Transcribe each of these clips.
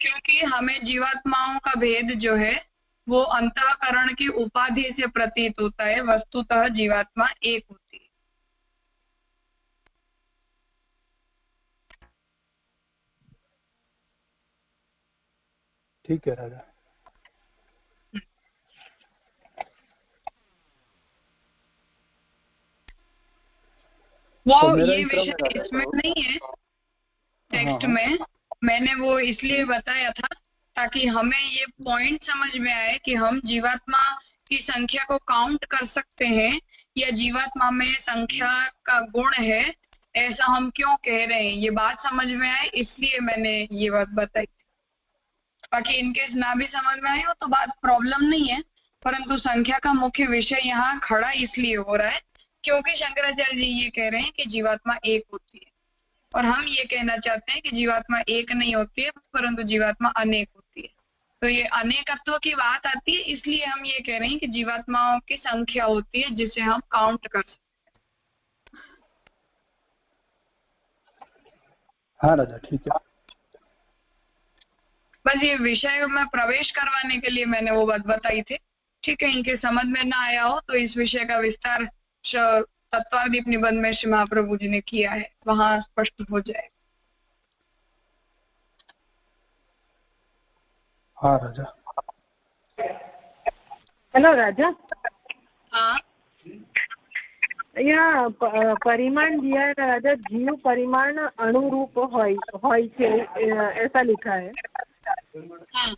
क्योंकि हमें जीवात्माओं का भेद जो है वो अंतःकरण की उपाधि से प्रतीत होता है, वस्तुतः जीवात्मा एक होती है। ठीक है राजा। वो तो मेरा ये ही क्रम है विषय राजा। इसमें नहीं है टेक्स्ट हाँ। में, मैंने वो इसलिए बताया था ताकि हमें ये पॉइंट समझ में आए कि हम जीवात्मा की संख्या को काउंट कर सकते हैं या जीवात्मा में संख्या का गुण है, ऐसा हम क्यों कह रहे हैं, ये बात समझ में आए इसलिए मैंने ये बात बताई। बाकी इनकेस ना भी समझ में आए हो तो बात प्रॉब्लम नहीं है, परंतु संख्या का मुख्य विषय यहाँ खड़ा इसलिए हो रहा है क्योंकि शंकराचार्य जी ये कह रहे हैं कि जीवात्मा एक होती है और हम ये कहना चाहते हैं कि जीवात्मा एक नहीं होती है परंतु जीवात्मा अनेक होती है। तो ये अनेकत्व की बात आती है, इसलिए हम ये कह रहे हैं कि जीवात्माओं की संख्या होती है जिसे हम काउंट कर सकते हैं। हाँ राजा ठीक है। बस ये विषय में प्रवेश करवाने के लिए मैंने वो बात बताई थी। ठीक है, इनके समझ में ना आया हो तो इस विषय का विस्तार तत्वादीप निबंध में श्री महाप्रभु जी ने किया है, वहां स्पष्ट हो जाए। हाँ राजा। हेलो राजा। हाँ, यहाँ परिमाण दिया है राजा, जीव परिमाण अनुरूप होय छे, ऐसा लिखा है। हाँ,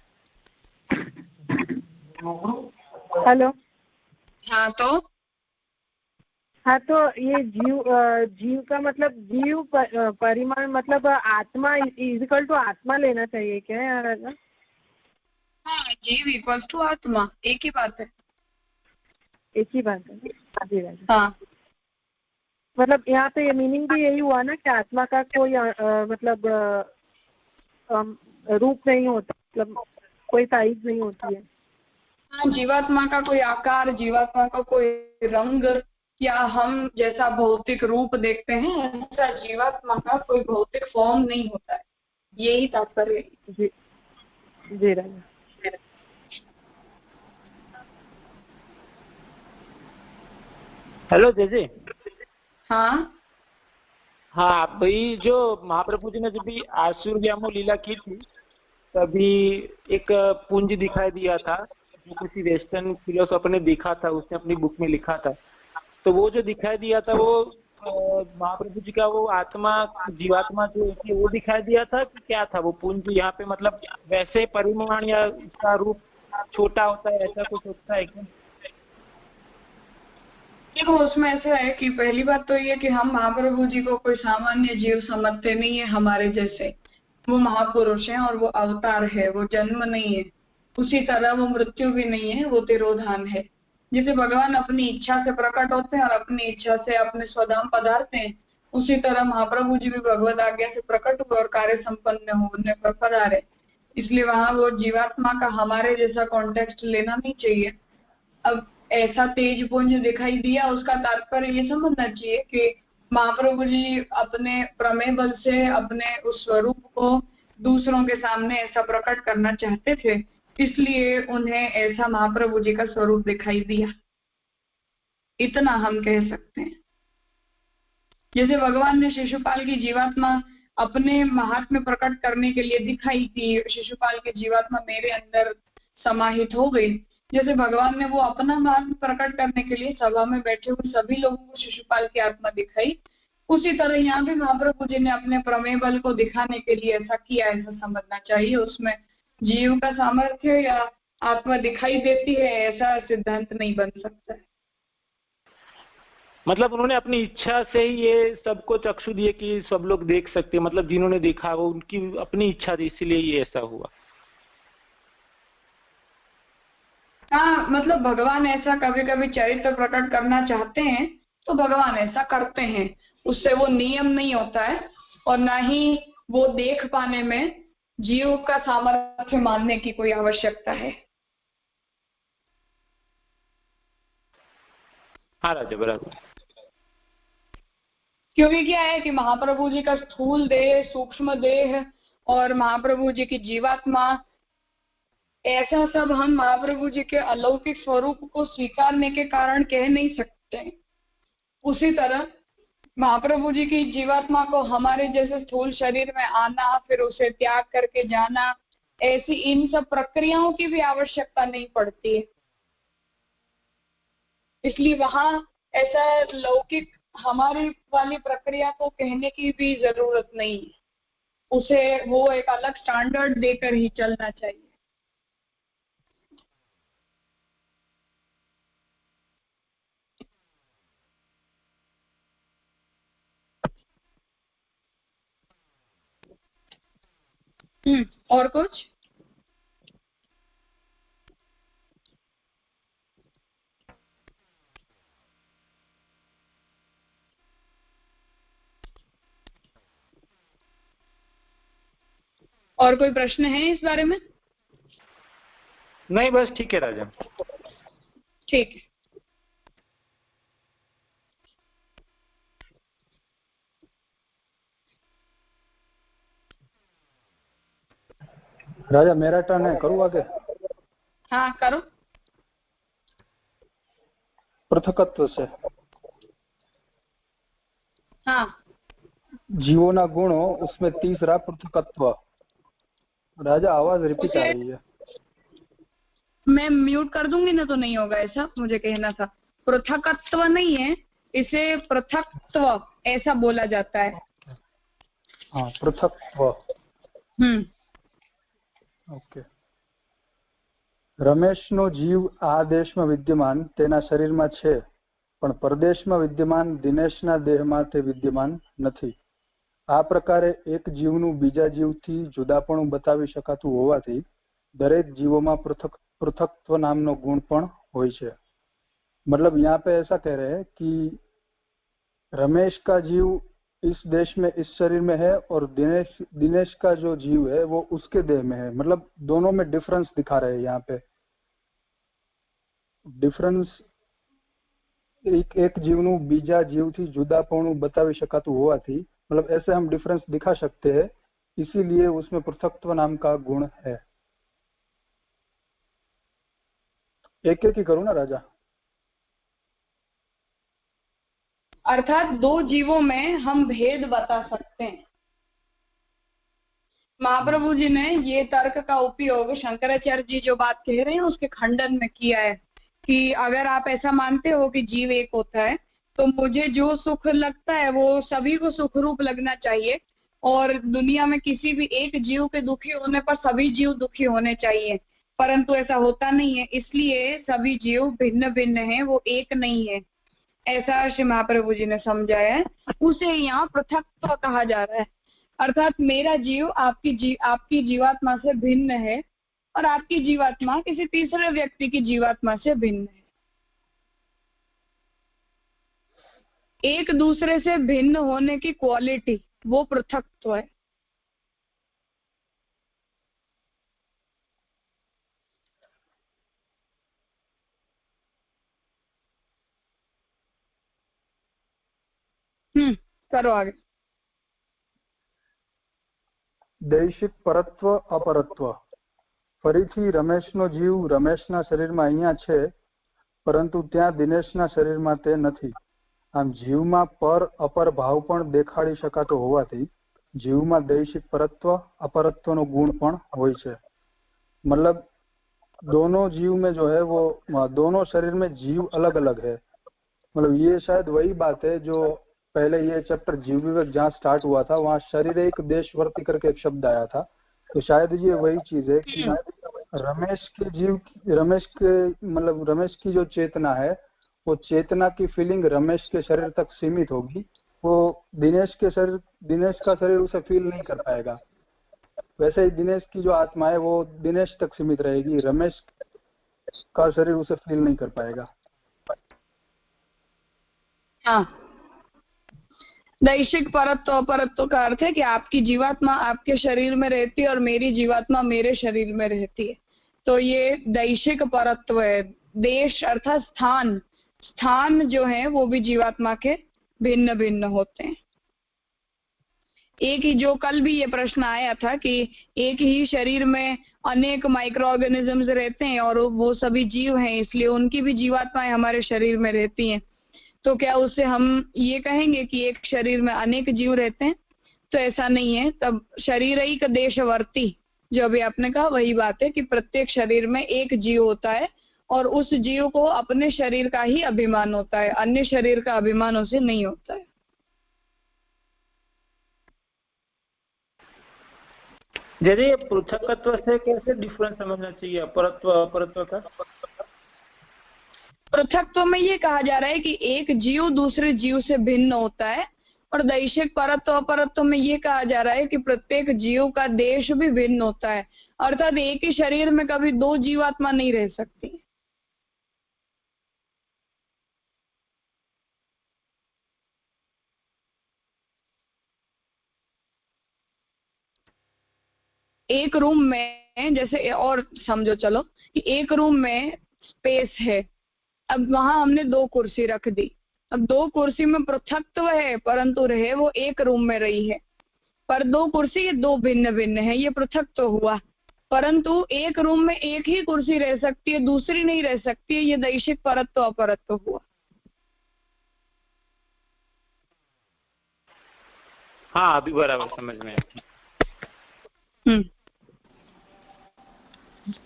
हेलो। हाँ तो हाँ तो ये जीव का मतलब जीव परिमाण मतलब आत्मा इक्वल टू आत्मा लेना चाहिए क्या यार राजा? हाँ, जीव इक्वल टू आत्मा, एक ही बात है। एक ही बात है जी राजा। हाँ, मतलब यहाँ पे ये मीनिंग भी यही हुआ ना कि आत्मा का कोई मतलब रूप नहीं होता, मतलब कोई साइज नहीं होती है। हाँ, जीवात्मा का कोई आकार, जीवात्मा का कोई रंग या हम जैसा भौतिक रूप देखते हैं ऐसा जीवात्मा का कोई भौतिक फॉर्म नहीं होता है, यही तात्पर्य है। जी जी राजा। हेलो जैसे। हाँ हाँ भाई, जो महाप्रभु जी ने जब भी आसुर व्यामो लीला की थी तभी एक पुंज दिखाई दिया था जो किसी वेस्टर्न फिलोसोफर ने देखा था, उसने अपनी बुक में लिखा था। तो वो जो दिखाई दिया था वो महाप्रभु जी का वो आत्मा जीवात्मा जो होती है वो दिखाई दिया था कि क्या था वो पुंज यहाँ पे, मतलब वैसे परिमाण या उसका रूप छोटा होता है ऐसा कुछ होता है क्या? देखो, उसमें ऐसा है कि पहली बात तो ये कि हम महाप्रभु जी को कोई सामान्य जीव समझते नहीं है हमारे जैसे। वो महापुरुष हैं और वो अवतार है, वो जन्म नहीं है। उसी तरह वो मृत्यु भी नहीं है, वो तिरोधान है। जैसे भगवान अपनी इच्छा से प्रकट होते हैं और अपनी इच्छा से अपने स्वधाम पधारते हैं, उसी तरह महाप्रभु जी भी भगवत आज्ञा से प्रकट हुए और कार्य संपन्न होने पर पधारे। इसलिए वहां वो जीवात्मा का हमारे जैसा कॉन्टेक्स्ट लेना नहीं चाहिए। अब ऐसा तेज पुंज दिखाई दिया, उसका तात्पर्य ये समझना चाहिए कि महाप्रभु जी अपने प्रमेय बल से अपने उस स्वरूप को दूसरों के सामने ऐसा प्रकट करना चाहते थे, इसलिए उन्हें ऐसा महाप्रभु जी का स्वरूप दिखाई दिया, इतना हम कह सकते हैं। जैसे भगवान ने शिशुपाल की जीवात्मा अपने महात्म्य प्रकट करने के लिए दिखाई थी, शिशुपाल की जीवात्मा मेरे अंदर समाहित हो गई। जैसे भगवान ने वो अपना महात्म्य प्रकट करने के लिए सभा में बैठे हुए सभी लोगों को शिशुपाल की आत्मा दिखाई, उसी तरह यहाँ भी महाप्रभु जी ने अपने प्रमेय बल को दिखाने के लिए ऐसा किया, ऐसा समझना चाहिए। उसमें जीव का सामर्थ्य या आत्मा दिखाई देती है ऐसा सिद्धांत नहीं बन सकता है। मतलब उन्होंने अपनी इच्छा से ही ये सबको चक्षु दिए कि सब लोग देख सकते, मतलब जिन्होंने देखा वो उनकी अपनी इच्छा थी, इसीलिए ये ऐसा हुआ। हाँ, मतलब भगवान ऐसा कभी कभी चरित्र प्रकट करना चाहते हैं तो भगवान ऐसा करते हैं, उससे वो नियम नहीं होता है और ना ही वो देख पाने में जीव का सामर्थ्य मानने की कोई आवश्यकता है। हाँ राजा बराबर। क्योंकि क्या है कि महाप्रभु जी का स्थूल देह, सूक्ष्म देह और महाप्रभु जी की जीवात्मा, ऐसा सब हम महाप्रभु जी के अलौकिक स्वरूप को स्वीकारने के कारण कह नहीं सकते। उसी तरह महाप्रभु जी की जीवात्मा को हमारे जैसे स्थूल शरीर में आना, फिर उसे त्याग करके जाना, ऐसी इन सब प्रक्रियाओं की भी आवश्यकता नहीं पड़ती है। इसलिए वहां ऐसा लौकिक हमारी वाली प्रक्रिया को कहने की भी जरूरत नहीं है, उसे वो एक अलग स्टैंडर्ड देकर ही चलना चाहिए। और कुछ? और कोई प्रश्न है इस बारे में? नहीं, बस ठीक है राजा। ठीक है। राजा मेरा टर्न है, करूँ आगे? हाँ करो। पृथकत्व से हाँ, जीवों गुणो, उसमें तीसरा पृथकत्व। राजा आवाज रिपीट आ रही है। मैं म्यूट कर दूंगी ना तो नहीं होगा, ऐसा मुझे कहना था। पृथकत्व नहीं है, इसे पृथकत्व ऐसा बोला जाता है। हाँ, पृथकत्व। ओके। रमेशनो जीव आ देशમાં વિદ્યમાન તેના શરીરમાં છે, પણ પરદેશમાં વિદ્યમાન દિનેશના દેહમાં તે વિદ્યમાન નથી. આ પ્રકારે એક જીવનું બીજા જીવથી જુદાપણું બતાવી શકાતું હોવાથી દરેક જીવોમાં પૃથકત્વ નામનો ગુણ પણ હોય છે. मतलब यहाँ पे ऐसा कह रहे हैं कि रमेश का जीव इस देश में इस शरीर में है और दिनेश का जो जीव है वो उसके देह में है। मतलब दोनों में डिफरेंस दिखा रहे हैं यहाँ पे। डिफरेंस एक जीवનું બીજા જીવથી जुदापणું बतावी શકાતું હોવાથી, मतलब ऐसे हम डिफरेंस दिखा सकते हैं, इसीलिए उसमें पृथकत्व नाम का गुण है। एक एक ही करूँ ना राजा? अर्थात दो जीवों में हम भेद बता सकते हैं। महाप्रभु जी ने ये तर्क का उपयोग शंकराचार्य जी जो बात कह रहे हैं उसके खंडन में किया है कि अगर आप ऐसा मानते हो कि जीव एक होता है तो मुझे जो सुख लगता है वो सभी को सुख रूप लगना चाहिए, और दुनिया में किसी भी एक जीव के दुखी होने पर सभी जीव दुखी होने चाहिए, परंतु ऐसा होता नहीं है। इसलिए सभी जीव भिन्न भिन्न हैं, वो एक नहीं है, ऐसा श्री महाप्रभु जी ने समझाया है। उसे यहाँ पृथकत्व कहा जा रहा है। अर्थात मेरा जीव आपकी जीवात्मा से भिन्न है और आपकी जीवात्मा किसी तीसरे व्यक्ति की जीवात्मा से भिन्न है। एक दूसरे से भिन्न होने की क्वालिटी वो पृथकत्व है। करो आगे। દૈશિક પરત્વ અપરત્વ. ફરીથી રમેશનો જીવ રમેશના શરીરમાં અહીંયા છે, પરંતુ ત્યાં દિનેશના શરીરમાં તે નથી. આમ જીવમાં પર અપર ભાવ પણ દેખાડી શકાતો હોવાથી જીવમાં દૈશિક પરત્વ અપરત્વનો ગુણ પણ હોય છે. मतलब दोनों जीव में जो है वो दोनों शरीर में जीव अलग अलग है। मतलब ये शायद वही बात है जो पहले ये चैप्टर जीव विवेक जहाँ स्टार्ट हुआ था वहाँ शरीर एक देशवर्ती करके एक शब्द आया था, तो शायद ये वही चीज है कि रमेश के मतलब रमेश की जो चेतना है वो चेतना की फीलिंग रमेश के शरीर तक सीमित होगी, वो दिनेश का शरीर उसे फील नहीं कर पाएगा। वैसे ही दिनेश की जो आत्मा है वो दिनेश तक सीमित रहेगी, रमेश का शरीर उसे फील नहीं कर पाएगा। हाँ, दैशिक परत्व अपरत्व का अर्थ है कि आपकी जीवात्मा आपके शरीर में रहती है और मेरी जीवात्मा मेरे शरीर में रहती है, तो ये दैशिक परत्व है। देश अर्थात स्थान जो है वो भी जीवात्मा के भिन्न भिन्न होते हैं। एक ही, जो कल भी ये प्रश्न आया था कि एक ही शरीर में अनेक माइक्रो ऑर्गेनिजम्स रहते हैं और वो सभी जीव हैं, इसलिए उनकी भी जीवात्माएं हमारे शरीर में रहती हैं। तो क्या उससे हम ये कहेंगे कि एक शरीर में अनेक जीव रहते हैं? तो ऐसा नहीं है। तब शरीरैक देशवर्ती, जो अभी आपने कहा वही बात है कि प्रत्येक शरीर में एक जीव होता है और उस जीव को अपने शरीर का ही अभिमान होता है, अन्य शरीर का अभिमान उसे नहीं होता है। जैसे पृथकत्व से कैसे डिफरेंस समझना चाहिए अपरत्व अपरत्व का? पृथकत्व में ये कहा जा रहा है कि एक जीव दूसरे जीव से भिन्न होता है, और दैशिक परत्व अपरत्व में ये कहा जा रहा है कि प्रत्येक जीव का देश भी भिन्न होता है। अर्थात एक ही शरीर में कभी दो जीवात्मा नहीं रह सकती। एक रूम में, जैसे और समझो चलो कि एक रूम में स्पेस है, अब वहां हमने दो कुर्सी रख दी। अब दो कुर्सी में पृथकत्व है, परंतु रहे वो एक रूम में रही है, पर दो कुर्सी ये दो भिन्न भिन्न है, ये पृथकत्व हुआ। परंतु एक रूम में एक ही कुर्सी रह सकती है, दूसरी नहीं रह सकती है, ये दैशिक परत्व अपरत्व हुआ। हाँ, अभी बराबर समझ में आया।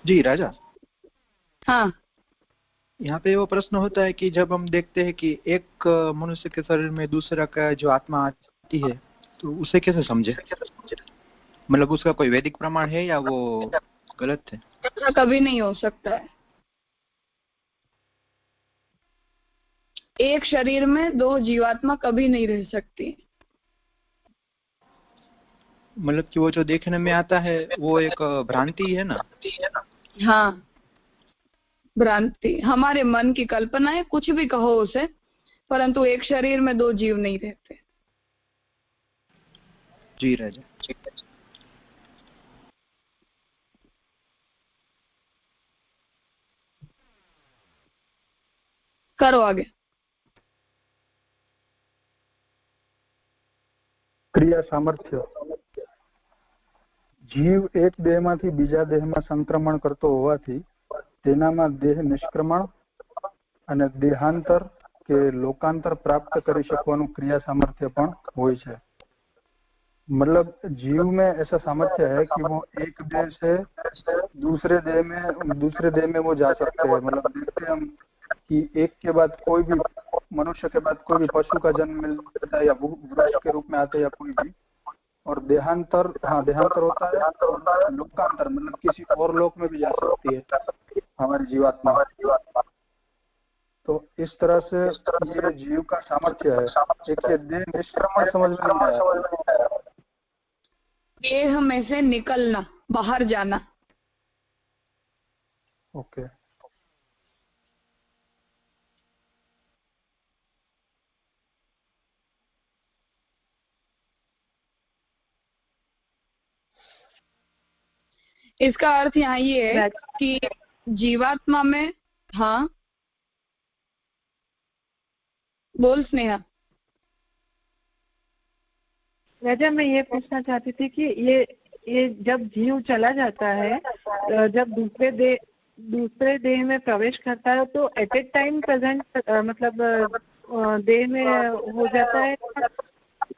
जी राजा। हाँ, यहाँ पे वो प्रश्न होता है कि जब हम देखते हैं कि एक मनुष्य के शरीर में दूसरा का जो आत्मा आती है, तो उसे कैसे समझे? मतलब उसका कोई वैदिक प्रमाण है या वो गलत है? ऐसा कभी नहीं हो सकता है। एक शरीर में दो जीवात्मा कभी नहीं रह सकती। मतलब कि वो जो देखने में आता है वो एक भ्रांति है ना? हाँ, भ्रांति, हमारे मन की कल्पना है, कुछ भी कहो उसे, परंतु एक शरीर में दो जीव नहीं रहते। जी राजा। करो आगे। क्रिया सामर्थ्य। जीव एक देहમાંથી બીજા દેહમાં સંક્રમણ કરતો હોવાથી તેનામાં દેહ નિષ્ક્રમણ અને દેહાંતર કે લોકાંતર પ્રાપ્ત કરી શકવાનું ક્રિયા સામर्थ्य પણ હોય છે। मतलब जीव में ऐसा सामर्थ्य है कि वो एक देह से दूसरे देह में वो जा सकते हैं। मतलब देखते हैं हम कि एक के बाद कोई भी मनुष्य के बाद कोई भी पशु का जन्म मिलता है या वृक्ष के रूप में आते हैं या कोई भी, और देहांतर, हाँ देहांतर होता है, लोकांतर मतलब किसी और लोक में भी जा सकती है हमारी जीवात्मा। तो इस तरह से ये जीव का सामर्थ्य है। एक ये देह निष्क्रमण समझ में नहीं आया। देह में से निकलना, बाहर जाना। ओके। इसका अर्थ यहाँ ये है कि जीवात्मा में, हाँ बोल स्नेहा। राजा, मैं ये पूछना चाहती थी कि ये जब जीव चला जाता है, जब दूसरे देह में प्रवेश करता है, तो एट ए टाइम प्रेजेंट मतलब देह में हो जाता है,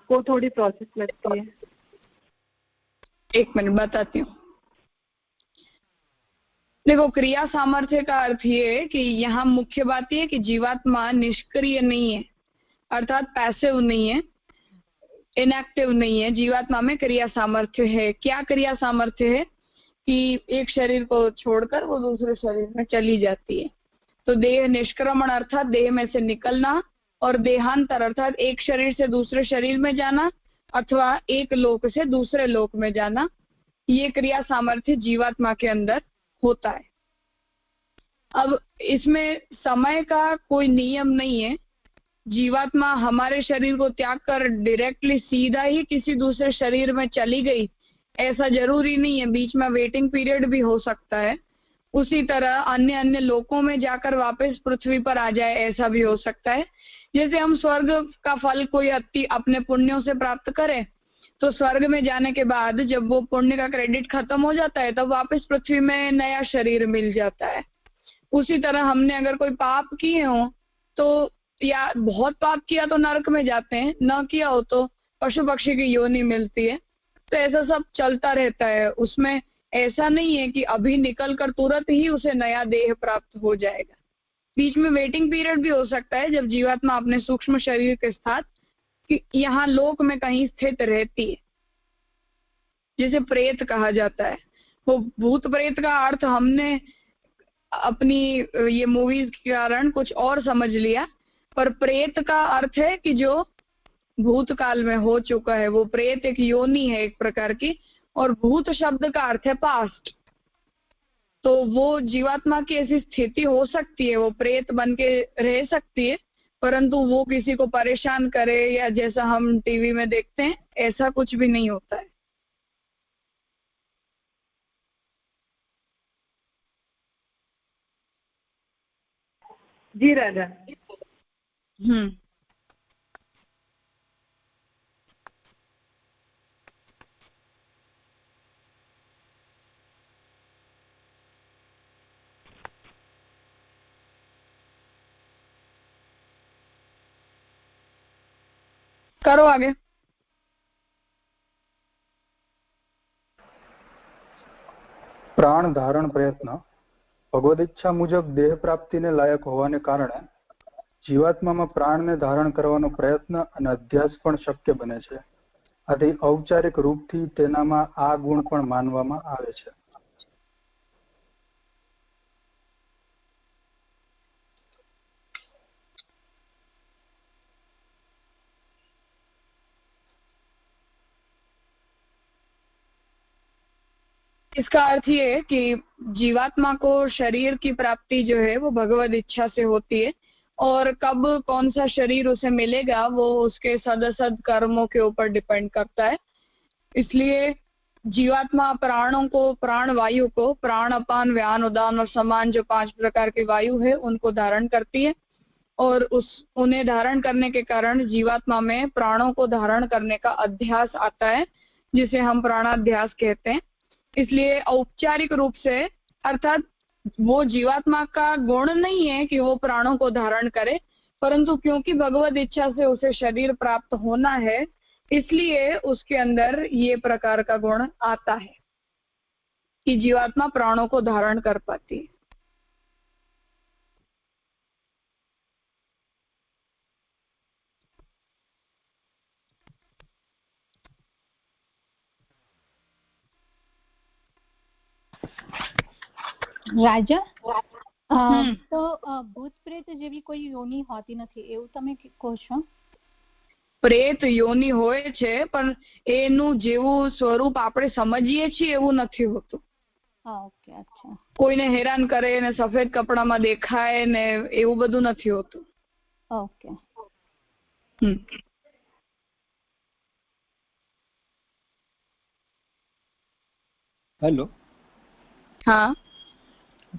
को थोड़ी प्रोसेस लगती है? एक मिनट बताती हूँ। देखो, क्रिया सामर्थ्य का अर्थ ये है कि यहाँ मुख्य बात ये है कि जीवात्मा निष्क्रिय नहीं है, अर्थात पैसिव नहीं है, इनएक्टिव नहीं है। जीवात्मा में क्रिया सामर्थ्य है। क्या क्रिया सामर्थ्य है? कि एक शरीर को छोड़कर वो दूसरे शरीर में चली जाती है। तो देह निष्क्रमण अर्थात देह में से निकलना, और देहांतर अर्थात एक शरीर से दूसरे शरीर में जाना अथवा एक लोक से दूसरे लोक में जाना, ये क्रिया सामर्थ्य जीवात्मा के अंदर होता है। अब इसमें समय का कोई नियम नहीं है। जीवात्मा हमारे शरीर को त्याग कर डायरेक्टली सीधा ही किसी दूसरे शरीर में चली गई, ऐसा जरूरी नहीं है। बीच में वेटिंग पीरियड भी हो सकता है। उसी तरह अन्य लोकों में जाकर वापस पृथ्वी पर आ जाए, ऐसा भी हो सकता है। जैसे हम स्वर्ग का फल कोई अपने पुण्यों से प्राप्त करें, तो स्वर्ग में जाने के बाद जब वो पुण्य का क्रेडिट खत्म हो जाता है तब वापस पृथ्वी में नया शरीर मिल जाता है। उसी तरह हमने अगर कोई पाप किए हो तो, या बहुत पाप किया तो नरक में जाते हैं, न किया हो तो पशु पक्षी की योनि मिलती है। तो ऐसा सब चलता रहता है। उसमें ऐसा नहीं है कि अभी निकल कर तुरंत ही उसे नया देह प्राप्त हो जाएगा। बीच में वेटिंग पीरियड भी हो सकता है जब जीवात्मा अपने सूक्ष्म शरीर के साथ यहाँ लोक में कहीं स्थित रहती है, जिसे प्रेत कहा जाता है। वो भूत प्रेत का अर्थ हमने अपनी ये मूवीज के कारण कुछ और समझ लिया, पर प्रेत का अर्थ है कि जो भूतकाल में हो चुका है। वो प्रेत एक योनि है एक प्रकार की, और भूत शब्द का अर्थ है पास्ट। तो वो जीवात्मा की ऐसी स्थिति हो सकती है, वो प्रेत बन के रह सकती है, परंतु वो किसी को परेशान करे या जैसा हम टीवी में देखते हैं ऐसा कुछ भी नहीं होता है। जी राजा। करो आगे। પ્રાણ ધારણ પ્રયત્ન ભગવદ ઈચ્છા મુજબ દેહ પ્રાપ્તિને લાયક હોવાને કારણે જીવાત્મામાં પ્રાણને ધારણ કરવાનો પ્રયત્ન અને અધ્યાસ પણ શક્ય બને છે। આથી ઔપચારિક રૂપથી તેનામાં આ ગુણ પણ માનવામાં આવે છે। इसका अर्थ ये है कि जीवात्मा को शरीर की प्राप्ति जो है वो भगवद इच्छा से होती है, और कब कौन सा शरीर उसे मिलेगा वो उसके सदसद कर्मों के ऊपर डिपेंड करता है। इसलिए जीवात्मा प्राणों को, प्राण वायु को, प्राण अपान व्यान उदान और समान जो 5 प्रकार की वायु है उनको धारण करती है, और उन्हें धारण करने के कारण जीवात्मा में प्राणों को धारण करने का अध्यास आता है, जिसे हम प्राणाध्यास कहते हैं। इसलिए औपचारिक रूप से, अर्थात वो जीवात्मा का गुण नहीं है कि वो प्राणों को धारण करे, परंतु क्योंकि भगवद इच्छा से उसे शरीर प्राप्त होना है इसलिए उसके अंदर ये प्रकार का गुण आता है कि जीवात्मा प्राणों को धारण कर पाती है। રાજા તો ભૂત પ્રેત જેવી કોઈ યોની હોતી નથી એવું તમે કહો છો? પ્રેત યોની હોય છે પણ એનું જેવું સ્વરૂપ આપણે સમજીએ છીએ એવું નથી હોતું। ઓકે, અચ્છા। કોઈને હેરાન કરે ને સફેદ કપડામાં દેખાય ને એવું બધું નથી હોતું। ઓકે। હેલો। હા,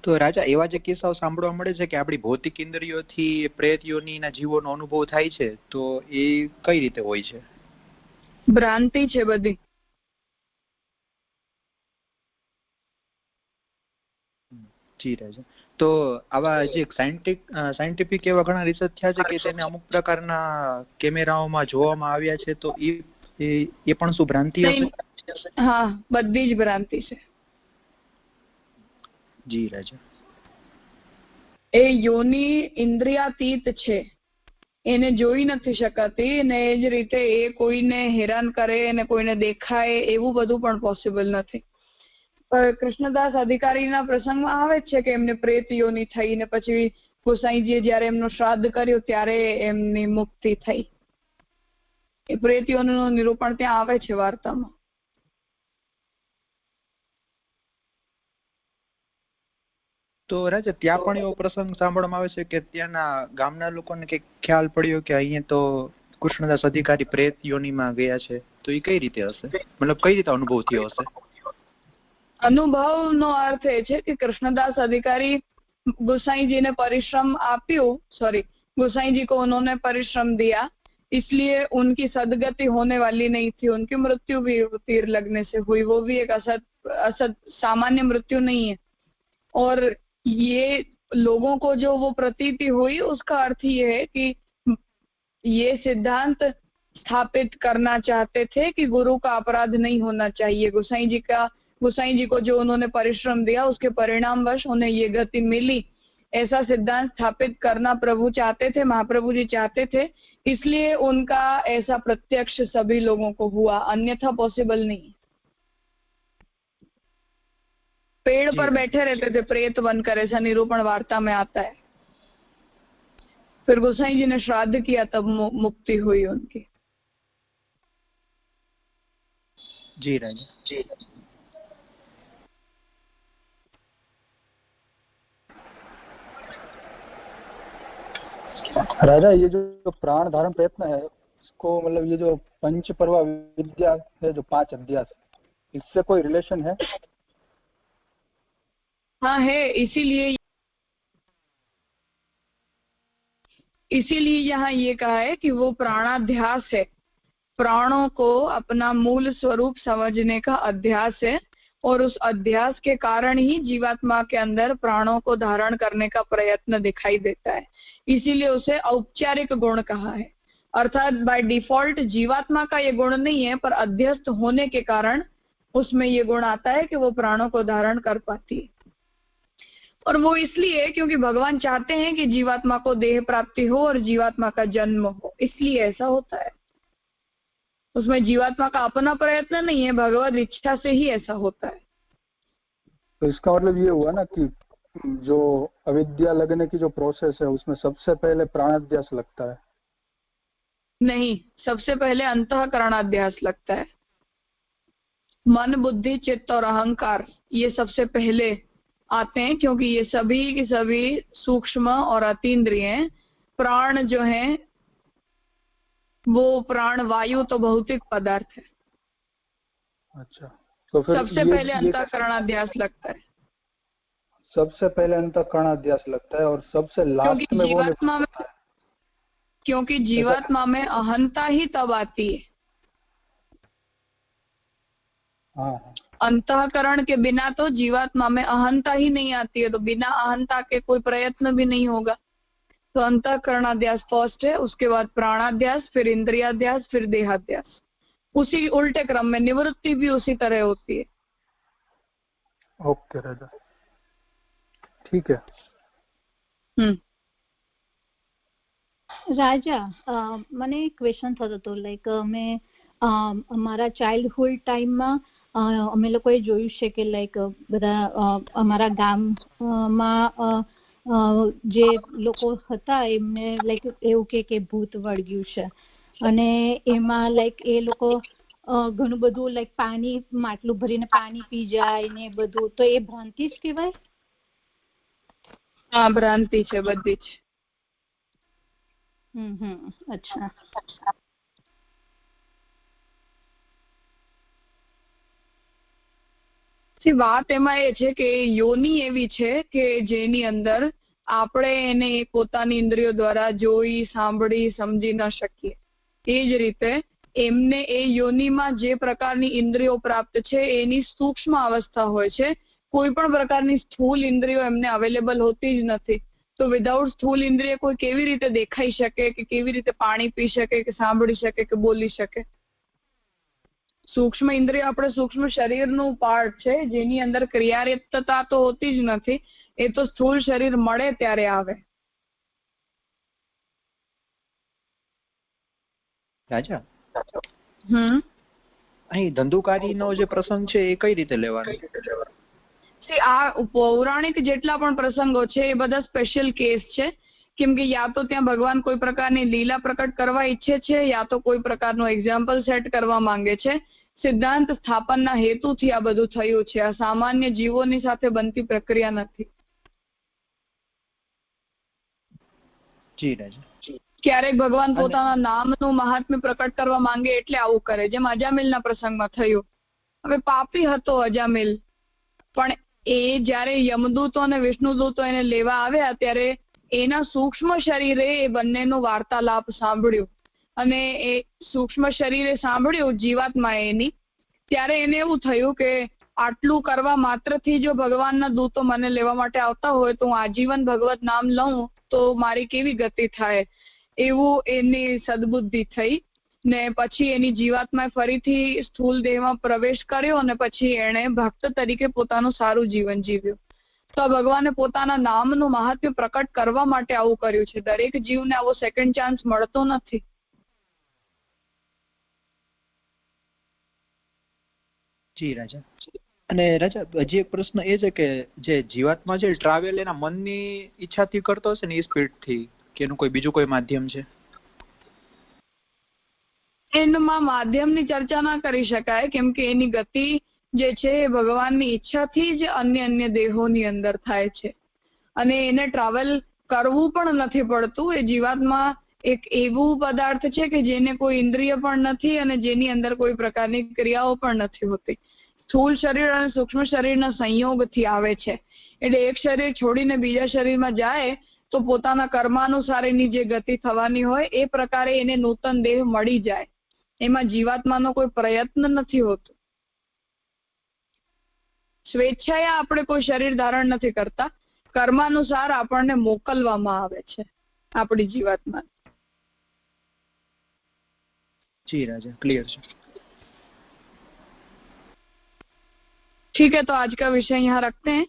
તો રાજા એવા જે કિસ્સાઓ સાંભળવા મળે છે કે આપણી ભૌતિક ઇન્દ્રિયોથી પ્રેત યોનિના જીવોનો અનુભવ થાય છે, તો એ કઈ રીતે હોય છે? ભ્રાંતિ છે બધી। જી રાજા। તો આવા જે સાયન્ટિફિક એવા ઘણા રિસર્ચ થયા છે કે તેને અમુક પ્રકારના કેમેરાઓમાં જોવામાં આવ્યા છે, તો એ પણ શું ભ્રાંતિ હશે? હા, બધી જ ભ્રાંતિ છે। જી રાજા। એ યોની ઇન્દ્રિયાતીત છે, એને જોઈ નથી શકાતી, ને એ જ રીતે એ કોઈને હેરાન કરે ને કોઈને દેખાય એવું બધું પણ પોસિબલ નથી। કૃષ્ણદાસ અધિકારીના પ્રસંગમાં આવે છે કે એમને પ્રેત યોની થઈ ને પછી ગોસાઈજીએ જ્યારે એમનું શ્રાદ્ધ કર્યું ત્યારે એમની મુક્તિ થઈ। એ પ્રેત યોનીનું નિરૂપણ ત્યાં આવે છે વાર્તામાં। તો રાજા ત્યાં પણ એવો પ્રસંગ સાંભળવામાં આવે છે કે ત્યાંના ગામના લોકોને કઈક ખ્યાલ પડ્યો કે અહીંયા તો કૃષ્ણદાસ અધિકારી પ્રેત યોનીમાં ગયા છે, તો એ કઈ રીતે હશે? મતલબ કઈ રીતે અનુભવ થયો હશે? અનુભવનો અર્થ એ છે કે કૃષ્ણદાસ अधिकारी गोसाई जी ने परिश्रम आप्यो, सॉरी गोसाई जी को उन्होंने परिश्रम दिया इसलिए उनकी सदगति होने वाली नहीं थी। उनकी मृत्यु भी तीर लगने से हुई, वो भी एक असत सामान्य मृत्यु नहीं है। और ये लोगों को जो वो प्रतीति हुई उसका अर्थ ये है कि ये सिद्धांत स्थापित करना चाहते थे कि गुरु का अपराध नहीं होना चाहिए। गोसाई जी को जो उन्होंने परिश्रम दिया उसके परिणामवश उन्हें ये गति मिली, ऐसा सिद्धांत स्थापित करना प्रभु चाहते थे, महाप्रभु जी चाहते थे। इसलिए उनका ऐसा प्रत्यक्ष सभी लोगों को हुआ, अन्यथा पॉसिबल नहीं। पेड़ पर बैठे रहते थे प्रेत बनकर, ऐसा निरूपण वार्ता में आता है। फिर गोसाई जी ने श्राद्ध किया, तब मुक्ति हुई उनकी। जी राजा। जी राजा, ये जो प्राण धारण प्रयत्न है इसको मतलब ये जो पंच पर्वा विद्या है, जो 5 अध्यास, इससे कोई रिलेशन है? हाँ है, इसीलिए यहाँ ये कहा है कि वो प्राणाध्यास है, प्राणों को अपना मूल स्वरूप समझने का अध्यास है, और उस अध्यास के कारण ही जीवात्मा के अंदर प्राणों को धारण करने का प्रयत्न दिखाई देता है। इसीलिए उसे औपचारिक गुण कहा है, अर्थात बाय डिफॉल्ट जीवात्मा का ये गुण नहीं है, पर अध्यस्त होने के कारण उसमें ये गुण आता है कि वो प्राणों को धारण कर पाती है। और वो इसलिए क्योंकि भगवान चाहते हैं कि जीवात्मा को देह प्राप्ति हो और जीवात्मा का जन्म हो, इसलिए ऐसा होता है। उसमें जीवात्मा का अपना प्रयत्न नहीं है, भगवत इच्छा से ही ऐसा होता है। तो इसका मतलब ये हुआ ना कि जो अविद्या लगने की जो प्रोसेस है उसमें सबसे पहले प्राणाध्यास लगता है? नहीं, सबसे पहले अंतःकरणाध्यास लगता है। मन, बुद्धि, चित्त और अहंकार ये सबसे पहले आते हैं, क्योंकि ये सभी की सभी सूक्ष्म और अतीन्द्रिय। प्राण जो है वो प्राण वायु तो भौतिक पदार्थ है। अच्छा, तो फिर सबसे पहले अंतःकरणाध्यास लगता है। सबसे पहले अंतःकरणाध्यास लगता है और सबसे लास्ट में जीवात्मा में, क्योंकि जीवात्मा में अहंता ही तब आती है। हाँ। अंतःकरण के बिना तो जीवात्मा में अहंता ही नहीं आती है, तो बिना अहंता के कोई प्रयत्न भी नहीं होगा। तो अंतःकरणाध्यास फर्स्ट है, उसके बाद प्राणाध्यास, फिर इंद्रियाध्यास, फिर देहाध्यास। उसी उल्टे क्रम में निवृत्ति भी उसी तरह होती है। ओके राजा, ठीक है। राजा, મને ક્વેશ્ચન થતો હતો, લાઈક અમે અમારા ચાઇલ્ડહુડ ટાઈમમાં અમે લોકોએ જોયું છે કે લાઈક બધા અમારા ગામમાં જે લોકો હતા એમને લાઈક એવું કે ભૂત વળગ્યું છે, અને એમાં લાઈક એ લોકો ઘણું બધું લાઈક પાણી માટલું ભરીને પાણી પી જાય ને બધું, તો એ ભ્રાંતિ જ કહેવાય? હા, ભ્રાંતિ છે બધી જ। અચ્છા। વાત એમાં એ છે કે યોની એવી છે કે જેની અંદર આપણે એને પોતાની ઇન્દ્રિયો દ્વારા જોઈ, સાંભળી, સમજી ન શકીએ। એ જ રીતે એમને એ યોનિમાં જે પ્રકારની ઇન્દ્રિયો પ્રાપ્ત છે એની સૂક્ષ્મ અવસ્થા હોય છે। કોઈ પણ પ્રકારની સ્થૂલ ઇન્દ્રિયો એમને અવેલેબલ હોતી જ નથી। તો વિધાઉટ સ્થૂલ ઇન્દ્રિય કોઈ કેવી રીતે દેખાઈ શકે, કે કેવી રીતે પાણી પી શકે, કે સાંભળી શકે, કે બોલી શકે? सूक्ष्म इंद्रिय આપણે सूक्ष्म શરીરનું પાર્ટ છે, જેની અંદર ક્રિયારતતા તો હોતી જ નથી, એ તો સ્થૂળ શરીર મળે ત્યારે આવે। રાજા, અહીં ધંધુકારીનો જે પ્રસંગ છે એ કઈ રીતે લેવાનો? આ પૌરાણિક જેટલા પણ પ્રસંગો છે એ બધા સ્પેશિયલ કેસ છે, કેમ કે યા તો ત્યાં ભગવાન કોઈ પ્રકારની લીલા પ્રકટ કરવા ઈચ્છે છે, યા તો કોઈ પ્રકારનું એક્ઝામ્પલ સેટ કરવા માંગે છે। સિદ્ધાંત સ્થાપનના હેતુથી આ બધું થયું છે, આ સામાન્ય જીવોની સાથે બનતી પ્રક્રિયા નથી। જી રાજા। ક્યારેક ભગવાન પોતાના નામનું મહાત્મ્ય પ્રકટ કરવા માંગે એટલે આવું કરે, જેમ અજામિલના પ્રસંગમાં થયું। હવે પાપી હતો અજામિલ, પણ એ જ્યારે યમદૂતો અને વિષ્ણુદૂતો એને લેવા આવ્યા ત્યારે એના સૂક્ષ્મ શરીરે એ બંનેનો વાર્તાલાપ સાંભળ્યું, અને એ સૂક્ષ્મ શરીરે સાંભળ્યું જીવાત્માએ એની, ત્યારે એને એવું થયું કે આટલું કરવા માત્રથી જો ભગવાનના દૂતો મને લેવા માટે આવતા હોય તો હું આજીવન ભગવત નામ લઉં તો મારી કેવી ગતિ થાય, એવું એની સદબુદ્ધિ થઈ ને પછી એની જીવાત્માએ ફરીથી સ્થૂળ દેહમાં પ્રવેશ કર્યો અને પછી એણે ભક્ત તરીકે પોતાનું સારું જીવન જીવ્યું. તો ભગવાને પોતાના નામનું મહાત્મ્ય પ્રકટ કરવા માટે આવું કર્યું છે. દરેક જીવને આવો સેકન્ડ ચાન્સ મળતો નથી. જી રાજા. અને રાજા હજી એક પ્રશ્ન એ છે કે જે જીવાત્મા છે ટ્રાવેલ એના મનની ઈચ્છાથી કરતો હશે ને એ સ્પીડથી, કે એનું કોઈ બીજું કોઈ માધ્યમ છે? એમાં માધ્યમની ચર્ચા ના કરી શકાય, કેમ કે એની ગતિ જે છે એ ભગવાનની ઈચ્છાથી જ અન્ય દેહોની અંદર થાય છે અને એને ટ્રાવેલ કરવું પણ નથી પડતું. એ જીવાત્મા એક એવું પદાર્થ છે કે જેને કોઈ ઇન્દ્રિય પણ નથી અને જેની અંદર કોઈ પ્રકારની ક્રિયાઓ પણ નથી હોતી. સ્થૂળ શરીર અને સૂક્ષ્મ શરીરના સંયોગથી આવે છે. એટલે એક શરીર છોડીને બીજા શરીરમાં જાય તો પોતાના કર્માનુસાર એની જે ગતિ થવાની હોય એ પ્રકારે એને નૂતન દેહ મળી જાય. એમાં જીવાત્માનો કોઈ પ્રયત્ન નથી હોતો. સ્વેચ્છાએ આપણે કોઈ શરીર ધારણ નથી કરતા, કર્માનુસાર આપણને મોકલવામાં આવે છે આપણી જીવાત્મા. जी राजा, क्लियर है. ठीक है, तो आज का विषय यहाँ रखते हैं.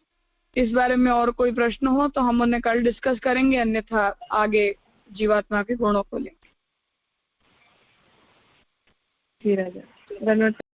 इस बारे में और कोई प्रश्न हो तो हम उन्हें कल डिस्कस करेंगे, अन्यथा आगे जीवात्मा के गुणों को लेंगे. जी राजा, धन्यवाद.